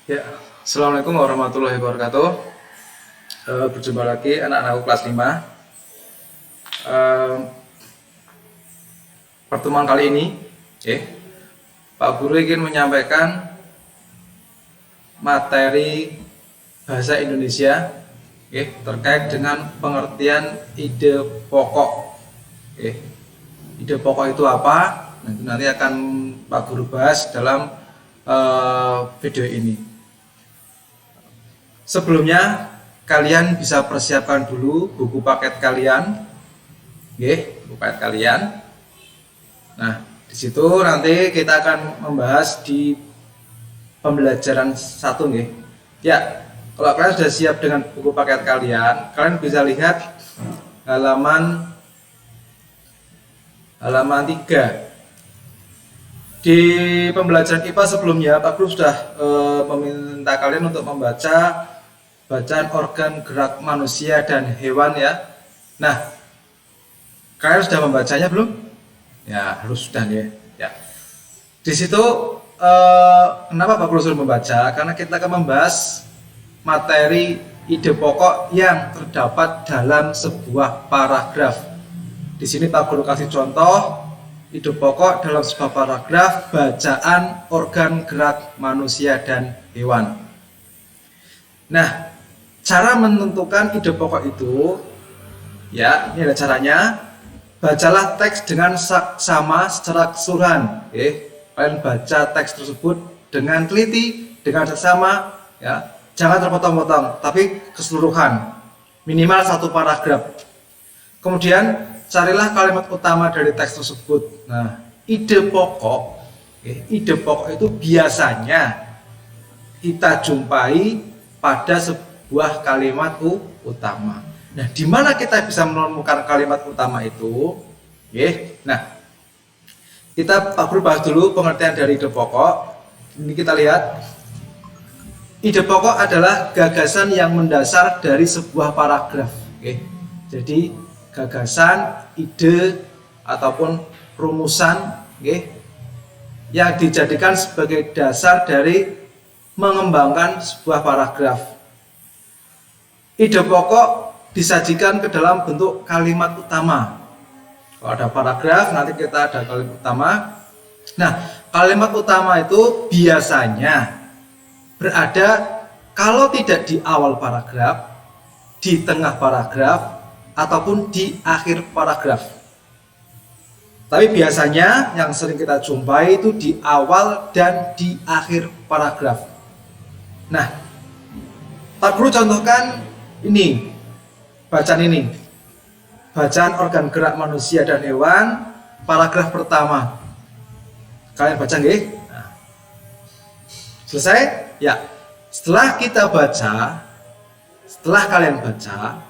Ya, Assalamualaikum warahmatullahi wabarakatuh. Berjumpa lagi anak-anakku kelas 5. Pertemuan kali ini, Pak Guru ingin menyampaikan materi bahasa Indonesia, terkait dengan pengertian ide pokok. Ide pokok itu apa? Nanti akan Pak Guru bahas dalam video ini. Sebelumnya kalian bisa persiapkan dulu buku paket kalian, buku paket kalian. Nah, di situ nanti kita akan membahas di pembelajaran 1, Ya, kalau kalian sudah siap dengan buku paket kalian, kalian bisa lihat halaman 3. Di pembelajaran IPA sebelumnya, Pak Guru sudah meminta kalian untuk membaca bacaan organ gerak manusia dan hewan, ya. Nah, kalian sudah membacanya belum? Ya, harus sudah, ya. Di situ kenapa Pak Guru suruh membaca? Karena kita akan membahas materi ide pokok yang terdapat dalam sebuah paragraf. Di sini Pak Guru kasih contoh ide pokok dalam sebuah paragraf bacaan organ gerak manusia dan hewan. Nah, cara menentukan ide pokok itu, ya, ini ada caranya. Bacalah teks dengan saksama secara keseluruhan. Kalian baca teks tersebut dengan teliti, dengan seksama, ya. Jangan terpotong-potong, tapi keseluruhan. Minimal 1 paragraf. Kemudian carilah kalimat utama dari teks tersebut. Nah, ide pokok itu biasanya kita jumpai pada sebuah kalimat utama. Nah, di mana kita bisa menemukan kalimat utama itu? Nah, kita Pak Guru bahas dulu pengertian dari ide pokok. Ini kita lihat. Ide pokok adalah gagasan yang mendasar dari sebuah paragraf. Jadi gagasan, ide ataupun rumusan, yang dijadikan sebagai dasar dari mengembangkan sebuah paragraf. Ide pokok disajikan ke dalam bentuk kalimat utama. Kalau ada paragraf, nanti kita ada kalimat utama. Nah, kalimat utama itu biasanya berada, kalau tidak di awal paragraf, di tengah paragraf, ataupun di akhir paragraf. Tapi biasanya yang sering kita jumpai itu di awal dan di akhir paragraf. Nah, Pak Guru contohkan ini, bacaan ini. Bacaan organ gerak manusia dan hewan, paragraf pertama. Kalian baca, nggih? Nah, selesai? Ya. Setelah kita baca, setelah kalian baca,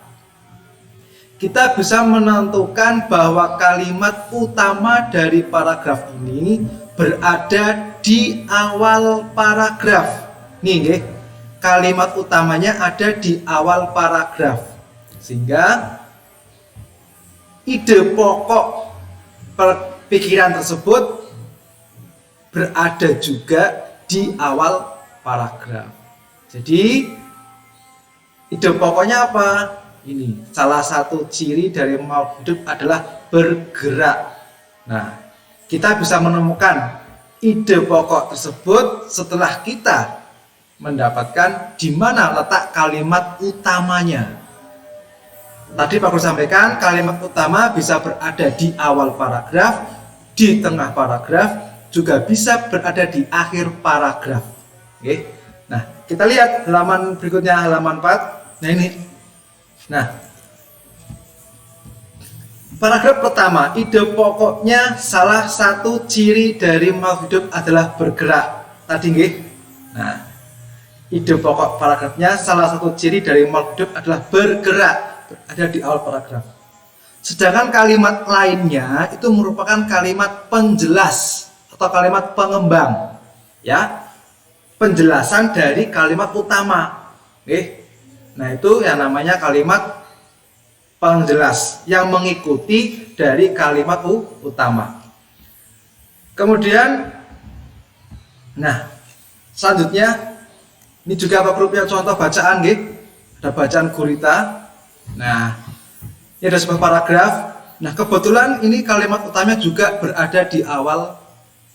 kita bisa menentukan bahwa kalimat utama dari paragraf ini berada di awal paragraf. Nih, kalimat utamanya ada di awal paragraf. Sehingga ide pokok pikiran tersebut berada juga di awal paragraf. Jadi ide pokoknya apa? Ini salah satu ciri dari makhluk hidup adalah bergerak. Nah, kita bisa menemukan ide pokok tersebut setelah kita mendapatkan di mana letak kalimat utamanya. Tadi Pak Guru sampaikan kalimat utama bisa berada di awal paragraf, di tengah paragraf, juga bisa berada di akhir paragraf. Nah, kita lihat halaman berikutnya, halaman 4. Nah, ini. Nah, paragraf pertama, ide pokoknya salah satu ciri dari makhluk hidup adalah bergerak. Tadi, Nah, ide pokok paragrafnya salah satu ciri dari makhluk hidup adalah bergerak. Ada di awal paragraf. Sedangkan kalimat lainnya itu merupakan kalimat penjelas atau kalimat pengembang, ya, penjelasan dari kalimat utama. Nah, itu yang namanya kalimat penjelas yang mengikuti dari kalimat utama. Kemudian, nah, selanjutnya Ini juga Pak Guru punya contoh bacaan nggih. Ada bacaan gurita. Nah, ini ada sebuah paragraf. Nah, kebetulan ini kalimat utamanya juga berada di awal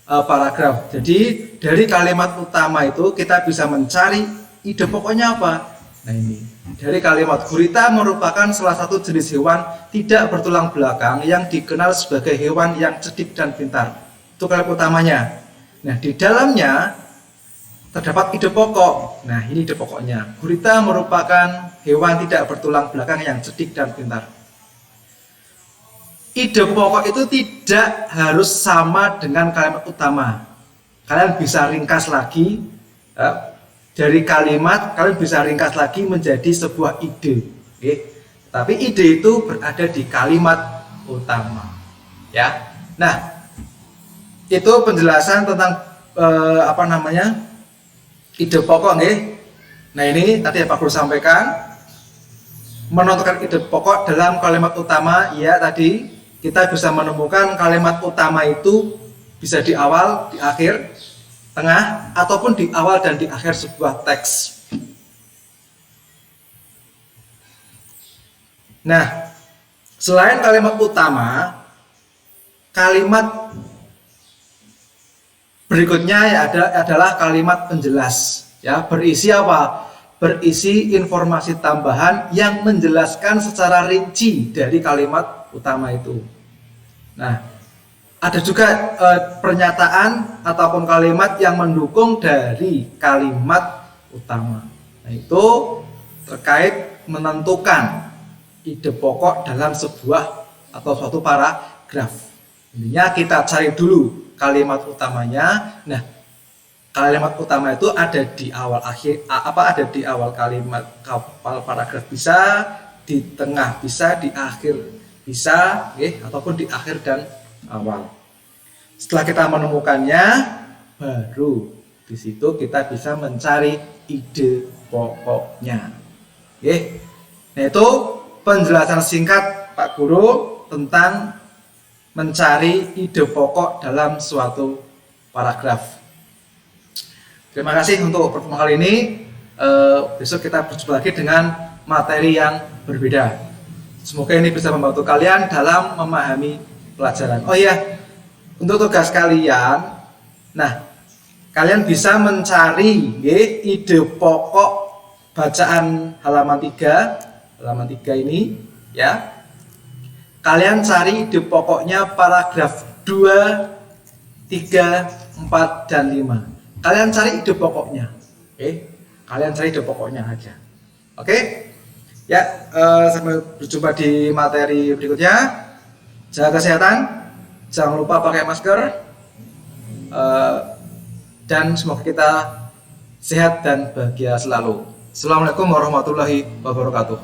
paragraf. Jadi dari kalimat utama itu kita bisa mencari ide pokoknya apa. Nah ini, dari kalimat gurita merupakan salah satu jenis hewan tidak bertulang belakang yang dikenal sebagai hewan yang cerdik dan pintar. Itu kalimat utamanya. Nah di dalamnya terdapat ide pokok. Nah ini ide pokoknya. Gurita merupakan hewan tidak bertulang belakang yang cerdik dan pintar. Ide pokok itu tidak harus sama dengan kalimat utama. Kalian bisa ringkas lagi dari kalimat, kalian bisa ringkas lagi menjadi sebuah ide. Tapi ide itu berada di kalimat utama. Ya. Nah, itu penjelasan tentang ide pokok. Nah ini tadi Pak Guru sampaikan, menentukan ide pokok dalam kalimat utama. Ya tadi kita bisa menemukan kalimat utama itu bisa di awal, di akhir, tengah, ataupun di awal dan di akhir sebuah teks. Nah, selain kalimat utama, kalimat berikutnya adalah kalimat penjelas. Ya, berisi apa? Berisi informasi tambahan yang menjelaskan secara rinci dari kalimat utama itu. Nah, ada juga pernyataan ataupun kalimat yang mendukung dari kalimat utama. Nah, itu terkait menentukan ide pokok dalam sebuah atau suatu paragraf. Intinya kita cari dulu kalimat utamanya. Nah, kalimat utama itu ada di awal ada di awal kalimat paragraf bisa, di tengah bisa, di akhir bisa, ataupun di akhir dan awal. Setelah kita menemukannya, baru di situ kita bisa mencari ide pokoknya. Nah itu penjelasan singkat Pak Guru tentang mencari ide pokok dalam suatu paragraf. Terima kasih untuk pertemuan kali ini. Besok kita berjumpa lagi dengan materi yang berbeda. Semoga ini bisa membantu kalian dalam memahami pelajaran. Oh iya, untuk tugas kalian, nah kalian bisa mencari ide pokok bacaan halaman 3 ini ya. Kalian cari ide pokoknya paragraf 2, 3, 4, dan 5. Kalian cari ide pokoknya. Kalian cari ide pokoknya aja. Oke? Ya, sampai berjumpa di materi berikutnya. Jaga kesehatan, jangan lupa pakai masker, dan semoga kita sehat dan bahagia selalu. Assalamualaikum warahmatullahi wabarakatuh.